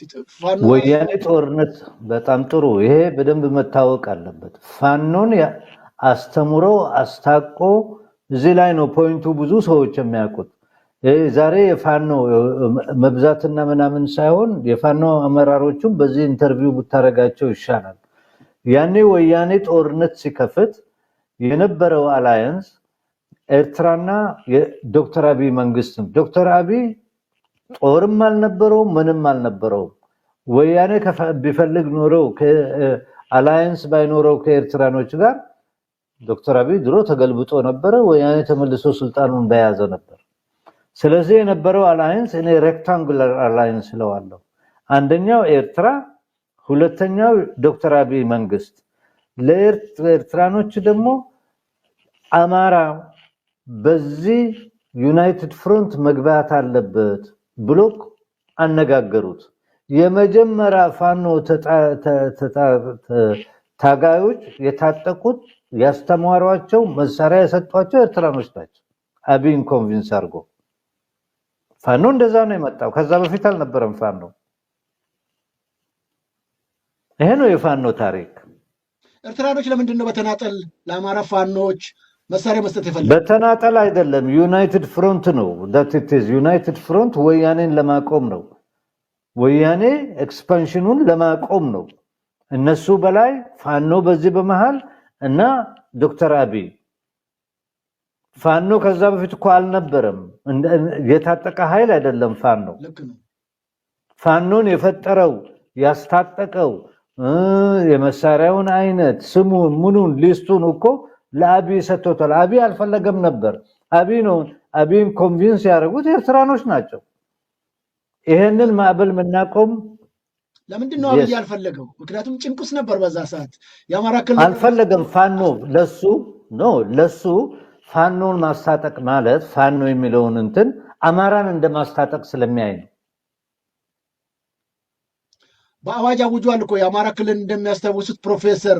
ወያኔ ጦርነት በጣም ጥሩ፣ ይሄ በደንብ መታወቅ አለበት። ፋኖን አስተምሮ አስታቆ እዚህ ላይ ነው ፖይንቱ ብዙ ሰዎች የሚያውቁት። ዛሬ የፋኖ መብዛትና ምናምን ሳይሆን የፋኖ አመራሮቹም በዚህ ኢንተርቪው ብታረጋቸው ይሻላል። ያኔ ወያኔ ጦርነት ሲከፍት የነበረው አላያንስ ኤርትራና የዶክተር አብይ መንግስትም ዶክተር አብይ ጦርም አልነበረው ምንም አልነበረው። ወያኔ ቢፈልግ ኖሮ አላያንስ ባይኖረው ከኤርትራኖች ጋር ዶክተር አብይ ድሮ ተገልብጦ ነበር፣ ወያኔ ተመልሶ ስልጣኑን በያዘ ነበር። ስለዚህ የነበረው አላያንስ እኔ ሬክታንጉላር አላያንስ ስለዋለው አንደኛው ኤርትራ፣ ሁለተኛው ዶክተር አብይ መንግስት። ለኤርትራኖች ደግሞ አማራ በዚህ ዩናይትድ ፍሮንት መግባት አለበት ብሎ አነጋገሩት። የመጀመሪያ ፋኖ ታጋዮች የታጠቁት ያስተማሯቸው መሳሪያ የሰጧቸው ኤርትራኖች ናቸው። አብይን ኮንቪንስ አድርጎ ፋኖ እንደዛ ነው የመጣው። ከዛ በፊት አልነበረም ፋኖ። ይሄ ነው የፋኖ ታሪክ። ኤርትራኖች ለምንድን ነው በተናጠል ለአማራ ፋኖች መሳሪያ መስጠት የፈለጉት? በተናጠል አይደለም፣ ዩናይትድ ፍሮንት ነው። that it is ዩናይትድ ፍሮንት ወያኔን ለማቆም ነው። ወያኔ ኤክስፓንሽኑን ለማቆም ነው። እነሱ በላይ ፋኖ በዚህ በመሃል እና ዶክተር አብይ ፋኖ ከዛ በፊት እኮ አልነበረም። የታጠቀ ኃይል አይደለም ፋኖ። ፋኖን የፈጠረው ያስታጠቀው የመሳሪያውን አይነት ስሙን ምኑን ሊስቱን እኮ ለአብይ ሰጥቶታል። አብይ አልፈለገም ነበር። አብይን ኮንቪንስ ያደረጉት ኤርትራኖች ናቸው። ይሄንን ማዕበል መናቆም ለምንድን ነው አብይ ያልፈለገው? ምክንያቱም ጭንቁስ ነበር በዛ ሰዓት። የአማራ ክልል አልፈለገም ፋኖ ለሱ ፋኖን ማስታጠቅ ማለት ፋኖ የሚለውን እንትን አማራን እንደማስታጠቅ ስለሚያይ ነው። በአዋጅ አውጇል እኮ የአማራ ክልል እንደሚያስታውሱት ፕሮፌሰር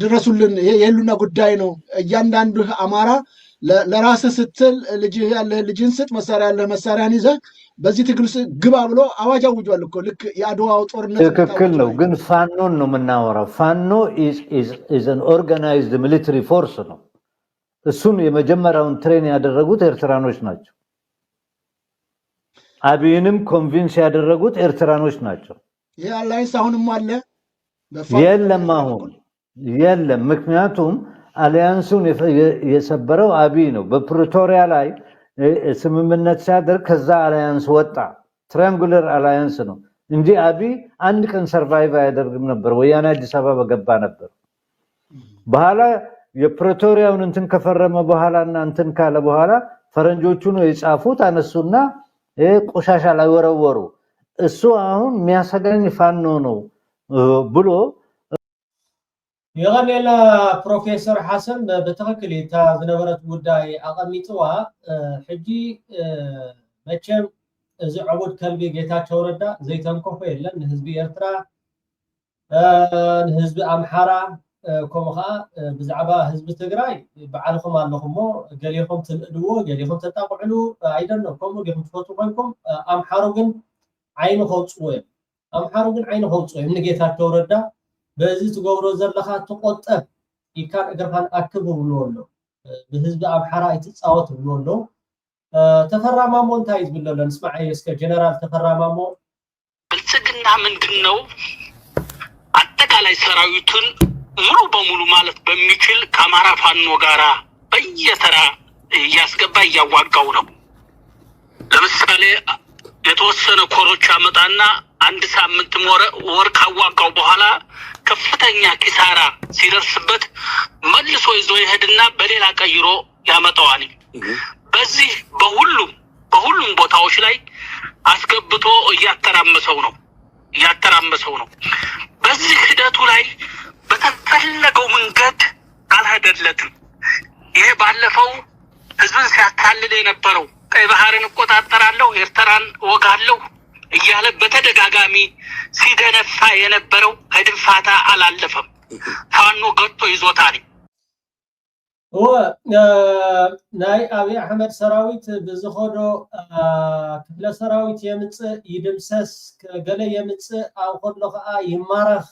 ድረሱልን፣ ይሄ የህሉና ጉዳይ ነው። እያንዳንዱ አማራ ለራስህ ስትል ልጅህን ስጥ፣ መሳሪያ ያለህ መሳሪያን ይዘህ በዚህ ትግል ግባ ብሎ አዋጅ አውጇል እኮ። ልክ የአድዋው ጦርነት ትክክል ነው፣ ግን ፋኖን ነው የምናወራው። ፋኖ is an organized military force ነው። እሱን የመጀመሪያውን ትሬን ያደረጉት ኤርትራኖች ናቸው። አብይንም ኮንቪንስ ያደረጉት ኤርትራኖች ናቸው። ይሄ አላይንስ አሁንም አለ የለም? አሁን የለም። ምክንያቱም አሊያንሱን የሰበረው አብይ ነው። በፕሪቶሪያ ላይ ስምምነት ሲያደርግ ከዛ አሊያንስ ወጣ። ትራያንጉለር አሊያንስ ነው እንጂ አብይ አንድ ቀን ሰርቫይቭ አያደርግም ነበር። ወያኔ አዲስ አበባ በገባ ነበር። በኋላ የፕሪቶሪያውን እንትን ከፈረመ በኋላና እንትን ካለ በኋላ ፈረንጆቹ ነው የጻፉት፣ አነሱና ቆሻሻ ላይ ወረወሩ። እሱ አሁን የሚያሰጋኝ ፋኖ ነው ብሎ يغني بروفيسور حسن بتخكل تا زنبرت ጉዳይ አቀሚጥዋ ሕጂ መቼም እዚ ዕቡድ ከልቢ ጌታቸው ረዳ ዘይተንኮፈ የለን ንህዝቢ ኤርትራ ንህዝቢ አምሓራ ከምኡ ከዓ ብዛዕባ ህዝቢ ትግራይ በዓልኩም ኣለኹሞ ገሊኹም ትልእድዎ ገሊኹም ተጣቁዕሉ አይደን ነው ከምኡ ገሊኹም ትፈቱ ኮይንኩም አምሓሩ ግን ዓይኑ ከውፅዎ አምሓሩ ግን ዓይኑ ከውፅዎ ንጌታቸው ረዳ በዚህ ትገብሮ ዘለኻ ትቆጠብ ይካን እግርኻን አክብ ብሎሎ በህዝብ አምሓራ ይትጻወት ብሎሎ ተፈራማሞ እንታይ ዝብለሎ ንስማዕ እስከ ጀነራል ተፈራማሞ ብልጽግና ምንድነው አጠቃላይ ሰራዊቱን ሙሉ በሙሉ ማለት በሚችል ከአማራ ፋኖ ጋራ በየተራ ያስገባ ያዋጋው ነው። ለምሳሌ የተወሰነ ኮሮች አመጣና አንድ ሳምንት ወር ካዋጋው በኋላ ከፍተኛ ኪሳራ ሲደርስበት መልሶ ይዞ ይሄድና በሌላ ቀይሮ ያመጣዋል። በዚህ በሁሉም ቦታዎች ላይ አስገብቶ እያተራመሰው ነው። በዚህ ሂደቱ ላይ በተፈለገው መንገድ አልሄደለትም። ይሄ ባለፈው ህዝብን ሲያታልል የነበረው ቀይ ባህርን እቆጣጠራለሁ ኤርትራን ወጋለሁ እያለ በተደጋጋሚ ሲደነፋ የነበረው ከድንፋታ አላለፈም። ፋኖ ገጥቶ ይዞታል። ናይ አብይ አሕመድ ሰራዊት ብዝኾዶ ክፍለ ሰራዊት የምፅእ ይድምሰስ ገለ የምፅእ ኣብ ከሎ ከዓ ይማረኽ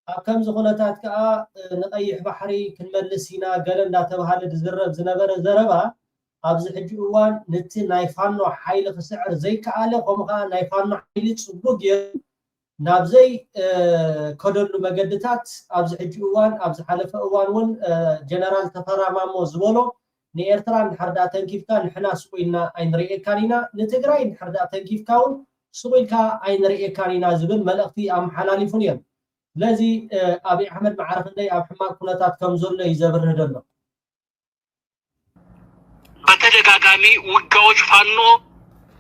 ኣብ ከምዚ ኩነታት ከዓ ንቀይሕ ባሕሪ ክንመልስ ኢና ገለ እንዳተባሃለ ዝዝረብ ዝነበረ ዘረባ ኣብዚ ሕጂ እዋን ነቲ ናይ ፋኖ ሓይሊ ክስዕር ዘይከኣለ ከምኡ ከዓ ናይ ፋኖ ሓይሊ ፅቡቅ ናብዘይ ከደሉ መገድታት ኣብዚ ሕጂ እዋን ኣብዚ ሓለፈ እዋን እውን ጀነራል ተፈራማሞ ዝበሎ ንኤርትራ ንድሕር ዳኣ ተንኪፍካ ንሕና ስቁኢልና ኣይንሪኤካን ኢና ንትግራይ ንድሕር ዳኣ ተንኪፍካ እውን ስቁኢልካ ኣይንሪኤካን ኢና ዝብል መልእኽቲ ኣመሓላሊፉን እዮም። ስለዚ አብይ አሕመድ ማዕረፍ እንደይ ኣብ ሕማቅ ኩነታት ከም ዘሎ ይዘብርህ ደሎ በተደጋጋሚ ውጋዎች ፋኖ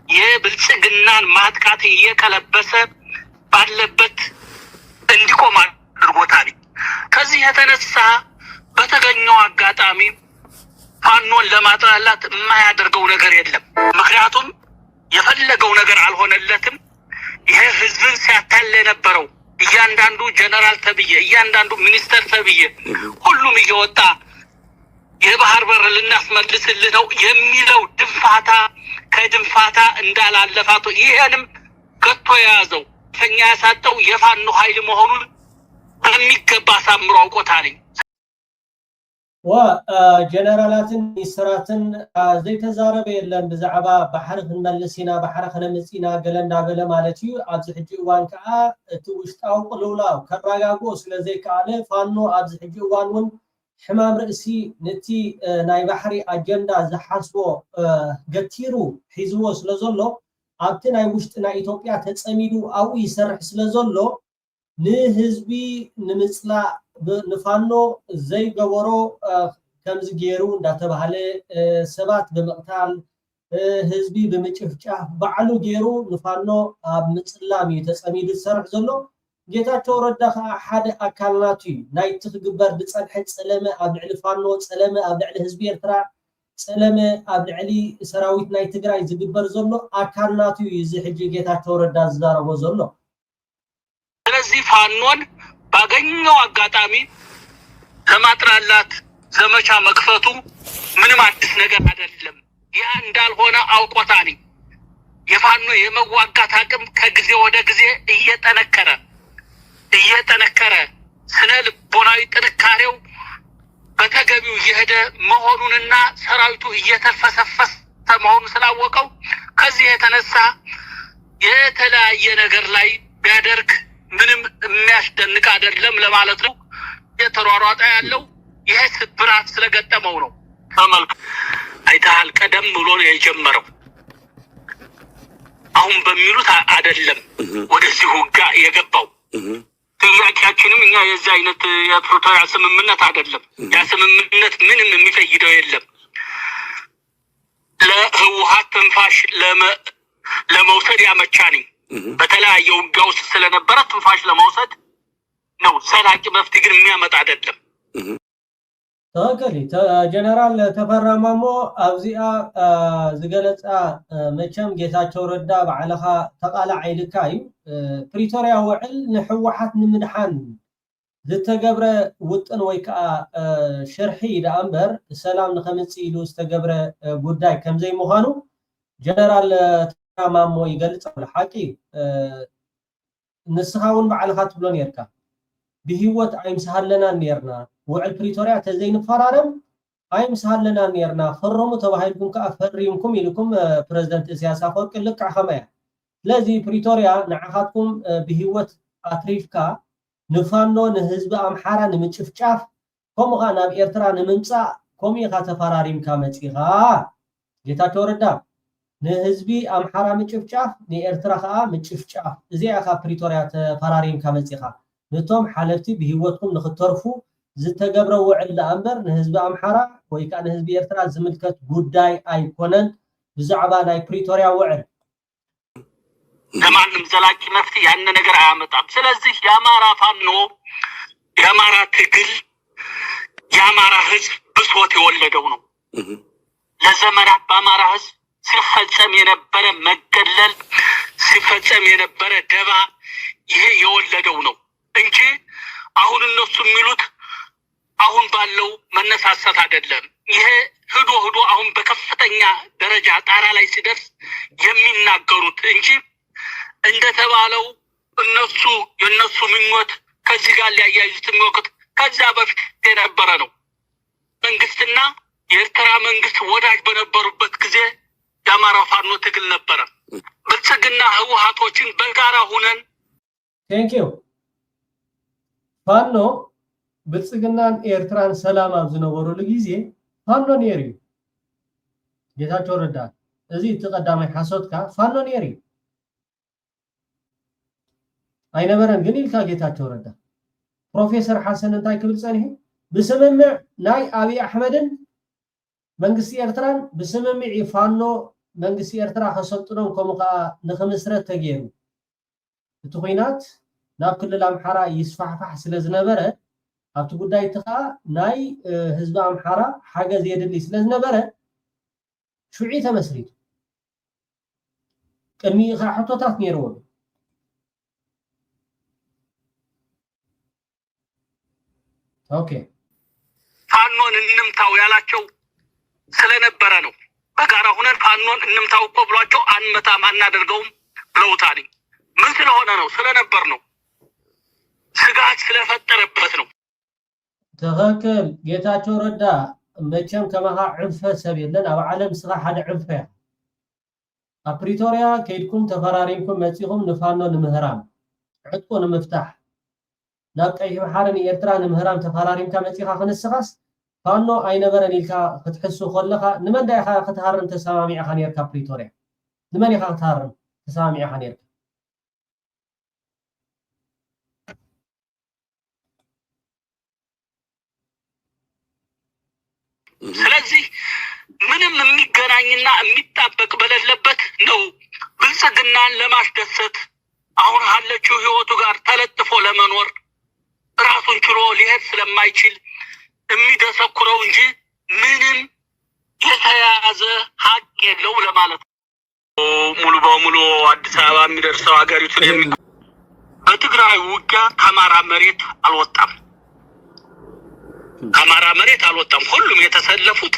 የብልጽግናን ማጥቃት እየቀለበሰ ባለበት እንዲቆም አድርጎታል። ከዚህ የተነሳ በተገኘው አጋጣሚ ፋኖን ለማጥላላት የማያደርገው ነገር የለም። ምክንያቱም የፈለገው ነገር አልሆነለትም። ህዝብን ሲያታል የነበረው እያንዳንዱ ጀነራል ተብዬ እያንዳንዱ ሚኒስተር ተብዬ ሁሉም እየወጣ የባህር በር ልናስመልስልህ ነው የሚለው ድንፋታ ከድንፋታ እንዳላለፋቶ ይሄንም ገቶ የያዘው ተኛ ያሳጠው የፋኖ ኃይል መሆኑን በሚገባ ሳምሮ አውቆታል። وجنرالاتن يسراتن زي تزارب يلن بزعبا بحر خنملسينا بحر خنمصينا قلنا بلا مالتي ابز حجي وان كا توشتاو قلولا كراغاغو سلازي كاله فانو ابز حجي وان حمام رئسي نتي ناي بحري اجندا زحاسبو غتيرو حيزو سلازولو ابتي ناي وشتنا ايتوبيا تصميدو او يسرح سلازولو نهزبي نمصلا نفانو زي غورو كمز غيرو እንዳተባለ ሰባት በመቅታል ህዝቢ በመጨፍጫፍ ባዕሉ غيرو ንፋኖ ኣብ ምጽላም የተጸሚድ ሰርሕ ዘሎ ጌታቸው ረዳ ሓደ አካልናቱ ናይ ትግበር ድጸንሐ ጸለመ ኣብ ልዕሊ ፋኖ ጸለመ ኣብ ልዕሊ ህዝቢ ኤርትራ ጸለመ ኣብ ልዕሊ ሰራዊት ናይ ትግራይ ዝግበር ዘሎ አካልናቱ እዚ ሕጂ ጌታቸው ረዳ ዝዛረቦ ዘሎ ስለዚህ ፋኖን ባገኘው አጋጣሚ ለማጥራላት ዘመቻ መክፈቱ ምንም አዲስ ነገር አይደለም። ያ እንዳልሆነ አውቆታኒ የፋኖ የመዋጋት አቅም ከጊዜ ወደ ጊዜ እየጠነከረ ስነ ልቦናዊ ጥንካሬው በተገቢው እየሄደ መሆኑንና ሰራዊቱ እየተፈሰፈሰ መሆኑን ስላወቀው ከዚህ የተነሳ የተለያየ ነገር ላይ ቢያደርግ ምንም የሚያስደንቅ አይደለም ለማለት ነው። የተሯሯጣ ያለው ይሄ ስብራት ስለገጠመው ነው። ተመልክ አይታል ቀደም ብሎ ነው የጀመረው። አሁን በሚሉት አይደለም ወደዚህ ሁጋ የገባው። ጥያቄያችንም እኛ የዛ አይነት የፕሪቶሪያ ስምምነት አይደለም። ያ ስምምነት ምንም የሚፈይደው የለም። ለህወሓት ትንፋሽ ለመውሰድ ያመቻኒ በተለያየ ውጊያ ውስጥ ስለነበረ ትንፋሽ ለመውሰድ ነው። ዘላቂ መፍትሄ ግን የሚያመጣ አይደለም። ተከሊ ጀነራል ተፈራ ማሞ ኣብዚኣ ዝገለጻ መቸም ጌታቸው ረዳ ባዕለኻ ተቃላዓይ ልካ እዩ ፕሪቶሪያ ውዕል ንሕወሓት ንምድሓን ዝተገብረ ውጥን ወይ ከዓ ሽርሒ ዳ እምበር ሰላም ንኸምፅእ ኢሉ ዝተገብረ ጉዳይ ከም ዘይምዃኑ ጀነራል ተፈራ ማሞ ይገልጽ ኣሎ። ሓቂ ንስኻውን ባዕልኻ ትብሎ ነርካ ብህይወት ኣይምስሃለና ነርና ውዕል ፕሪቶሪያ ተዘይንፈራረም ኣይምስሃለና ነርና ፈረሙ ተባሂልኩም ከዓ ፈሪምኩም ኢልኩም ፕሬዝዳንት ኢሳያስ አፈወርቂ ልክዕ ኸመያ ስለዚ ፕሪቶሪያ ንዓኻትኩም ብህይወት ኣትሪፍካ ንፋኖ ንህዝቢ ኣምሓራ ንምጭፍጫፍ ከምኡ ከዓ ናብ ኤርትራ ንምምፃእ ከምኡ ኢኻ ተፈራሪምካ መፂኻ ጌታቸው ረዳ ንህዝቢ ኣምሓራ ምጭፍጫፍ ንኤርትራ ከዓ ምጭፍጫፍ እዚኣ ካብ ፕሪቶሪያ ተፈራሪምካ መፂኻ ነቶም ሓለፍቲ ብህይወትኩም ንኽተርፉ ዝተገብረ ውዕል ዳ እምበር ንህዝቢ ኣምሓራ ወይ ከዓ ንህዝቢ ኤርትራ ዝምልከት ጉዳይ ኣይኮነን ብዛዕባ ናይ ፕሪቶሪያ ውዕል ለማንም ዘላቂ መፍትሄ ያን ነገር አያመጣም። ስለዚህ የአማራ ፋኖ የአማራ ትግል የአማራ ህዝብ ብሶት የወለደው ነው። ለዘመናት በአማራ ህዝብ ሲፈጸም የነበረ መገለል ሲፈጸም የነበረ ደባ ይሄ የወለደው ነው እንጂ አሁን እነሱ የሚሉት አሁን ባለው መነሳሳት አይደለም። ይሄ ህዶ አሁን በከፍተኛ ደረጃ ጣራ ላይ ሲደርስ የሚናገሩት እንጂ እንደተባለው እነሱ የነሱ ምኞት ከዚህ ጋር ሊያያይዙት የሚወቅት ከዛ በፊት የነበረ ነው። መንግስትና የኤርትራ መንግስት ወዳጅ በነበሩበት ጊዜ የአማራ ፋኖ ትግል ነበረ። ብልጽግና ህወሓቶችን በጋራ ሁነን ቴንኪው ፋኖ ብልጽግናን ኤርትራን ሰላም ኣብ ዝነበሩሉ ጊዜ ፋኖ ነይሩ ጌታቸው ረዳ እዚ ተቀዳማይ ሓሶትካ ፋኖ ነይሩ ኣይነበረን ግን ኢልካ ጌታቸው ረዳ ፕሮፌሰር ሓሰን እንታይ ክብል ጸኒሑ ብስምምዕ ናይ አብይ አሕመድን መንግስቲ ኤርትራን ብስምምዕ ፋኖ መንግስቲ ኤርትራ ከሰልጥኖም ከምኡ ከዓ ንኽምስረት ተገይሩ እቲ ኩናት ናብ ክልል ኣምሓራ ይስፋሕፋሕ ስለ ዝነበረ ኣብቲ ጉዳይ እቲ ከዓ ናይ ህዝቢ ኣምሓራ ሓገዝ የድሊ ስለ ዝነበረ ሽዑ ተመስሪቱ ቅድሚ ከዓ ሕቶታት ነይርዎም ኦኬ ፋኖን እንምታው ያላቸው ስለነበረ ነው። በጋራ ሆነን ፋኖን እንምታው እኮ ብሏቸው አንመታም አናደርገውም ብለውታል። ምን ስለሆነ ነው? ስለነበር ነው። ስጋት ስለፈጠረበት ነው። ትክክል። ጌታቸው ረዳ መቼም ከመኻ ዕንፈ ሰብ የለን ኣብ ዓለም ስኻ ሓደ ዕንፈ እያ። ኣብ ፕሪቶርያ ከይድኩም ተፈራሪምኩም መፂኹም ንፋኖ ንምህራም ዕጥቁ ንምፍታሕ ናብ ቀይሕ ባሕርን ኤርትራ ንምህራም ተፈራሪምካ መፂኻ ክንስኻስ ፋኖ ኣይነበረን ኢልካ ክትሕሱ ከለኻ ንመን ዳ ኢኻ ክትሃርም ተሰማሚዕኻ ነርካ? ፕሪቶርያ ንመን ኢኻ ክትሃርም ተሰማሚዕኻ ነርካ? ስለዚህ ምንም የሚገናኝና የሚጣበቅ በሌለበት ነው ብልጽግናን ለማስደሰት አሁን ካለችው ህይወቱ ጋር ተለጥፎ ለመኖር ራሱን ችሎ ሊሄድ ስለማይችል የሚደሰኩረው እንጂ ምንም የተያዘ ሀቅ የለው ለማለት ነው። ሙሉ በሙሉ አዲስ አበባ የሚደርሰው ሀገሪቱን በትግራይ ውጊያ ከአማራ መሬት አልወጣም። ከአማራ መሬት አልወጣም። ሁሉም የተሰለፉት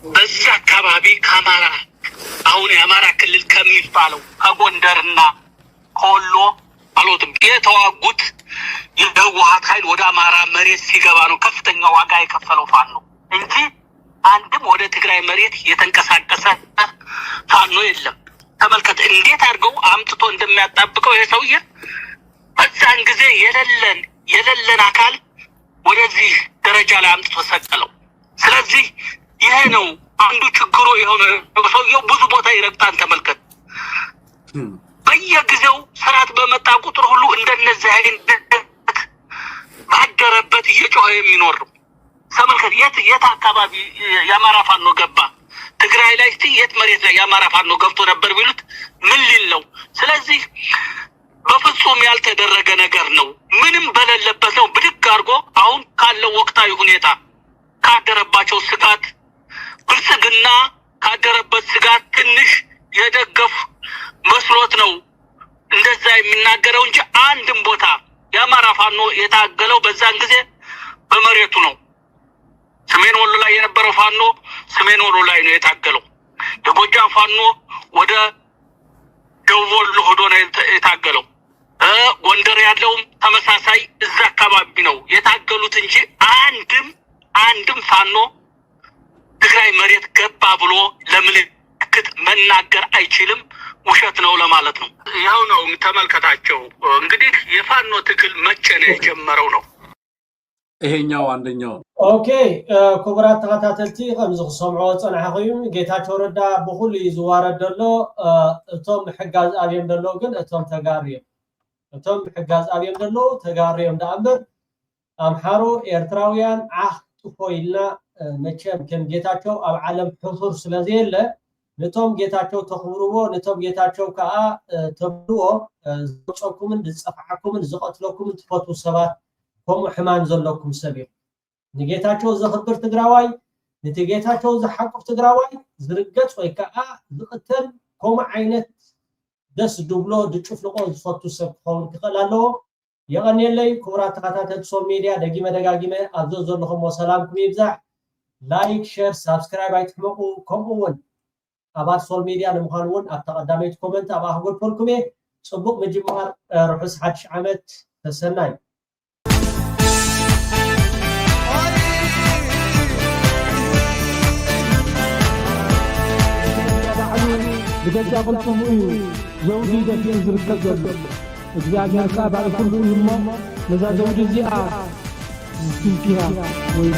በዛ አካባቢ ከአማራ አሁን የአማራ ክልል ከሚባለው ከጎንደርና ከወሎ አልወጡም። የተዋጉት የህወሓት ኃይል ወደ አማራ መሬት ሲገባ ነው ከፍተኛ ዋጋ የከፈለው ፋኖ እንጂ አንድም ወደ ትግራይ መሬት የተንቀሳቀሰ ፋኖ የለም። ተመልከት እንዴት አድርገው አምጥቶ እንደሚያጣብቀው ይሄ ሰውዬ። በዛን ጊዜ የሌለን አካል ወደዚህ ደረጃ ላይ አምጥቶ ሰቀለው። ስለዚህ ይሄ ነው አንዱ ችግሩ የሆነ ሰውየው ብዙ ቦታ ይረግጣን። ተመልከት በየጊዜው ስርዓት በመጣ ቁጥር ሁሉ እንደነዚህ አይነት ባደረበት እየጮኸ የሚኖር ነው። ተመልከት የት አካባቢ የአማራ ፋኖ ገባ? ትግራይ ላይ እስቲ የት መሬት ላይ የአማራ ፋኖ ገብቶ ነበር ቢሉት ምን ሊል ነው? ስለዚህ በፍጹም ያልተደረገ ነገር ነው። ምንም በሌለበት ነው ብድግ አድርጎ አሁን ካለው ወቅታዊ ሁኔታ ካደረባቸው ስጋት ብልጽግና ካደረበት ስጋት ትንሽ የደገፍ መስሎት ነው እንደዛ የሚናገረው እንጂ አንድም ቦታ የአማራ ፋኖ የታገለው በዛን ጊዜ በመሬቱ ነው። ሰሜን ወሎ ላይ የነበረው ፋኖ ሰሜን ወሎ ላይ ነው የታገለው። የጎጃም ፋኖ ወደ ደቡብ ወሎ ሆዶ ነው የታገለው። ጎንደር ያለውም ተመሳሳይ እዛ አካባቢ ነው የታገሉት እንጂ አንድም ፋኖ ትግራይ መሬት ገባ ብሎ ለምልክት መናገር አይችልም። ውሸት ነው ለማለት ነው። ይኸው ነው ተመልከታቸው። እንግዲህ የፋኖ ትግል መቼ ነው የጀመረው ነው ይሄኛው አንደኛው። ኦኬ ክቡራት ተከታተልቲ ከምዚ ክሰምዖ ፀናሕኹም ጌታቸው ረዳ ብኩሉ ዝዋረድ ዘሎ እቶም ሕጋዝ ኣብዮም ዘሎ ግን እቶም ሕጋዝ ኣብዮም ዘሎ ተጋርዮም ዳእምበር ኣምሓሮ ኤርትራውያን ዓኽ ጥፎ ኢልና መቸም ከም ጌታቸው ኣብ ዓለም ሕሱር ስለዘየለ ነቶም ጌታቸው ተኽብርዎ ነቶም ጌታቸው ከዓ ተብልዎ ዝፀኩምን ዝፀፍዓኩምን ዝቐትለኩምን ትፈትዉ ሰባት ከምኡ ሕማን ዘለኩም ሰብ እዩ። ንጌታቸው ዘኽብር ትግራዋይ ነቲ ጌታቸው ዝሓቁፍ ትግራዋይ ዝርገፅ ወይ ከዓ ዝቕተል ከምኡ ዓይነት ደስ ድብሎ ድጭፍልቆ ዝፈቱ ሰብ ክኸውን ክኽእል ኣለዎ። የቐኒየለይ ክቡራት ተኸታተልቲ ሶል ሚድያ ደጊመ ደጋጊመ ኣብዞ ዘለኹምዎ ሰላምኩም ይብዛሕ። ላይክ ሼር ሳብስክራይብ ኣይትሕመቑ። ከምኡ እውን ኣባል ሶል ሚድያ ንምዃኑ እውን ኣብ ተቐዳመይቲ ኮመንት ኣብ ኣኽጎድፈልኩም እየ። ፅቡቕ ምጅማር ርሑስ ሓድሽ ዓመት ተሰናይ። ብገዛ ቁልጡም እዩ ዘውዲ ደፊኡ ዝርከብ ዘሎ እግዚኣብሔር ከዓ ባዕሉ ኩሉ እሞ ነዛ ዘውዲ እዚኣ ትንኪያ ወይ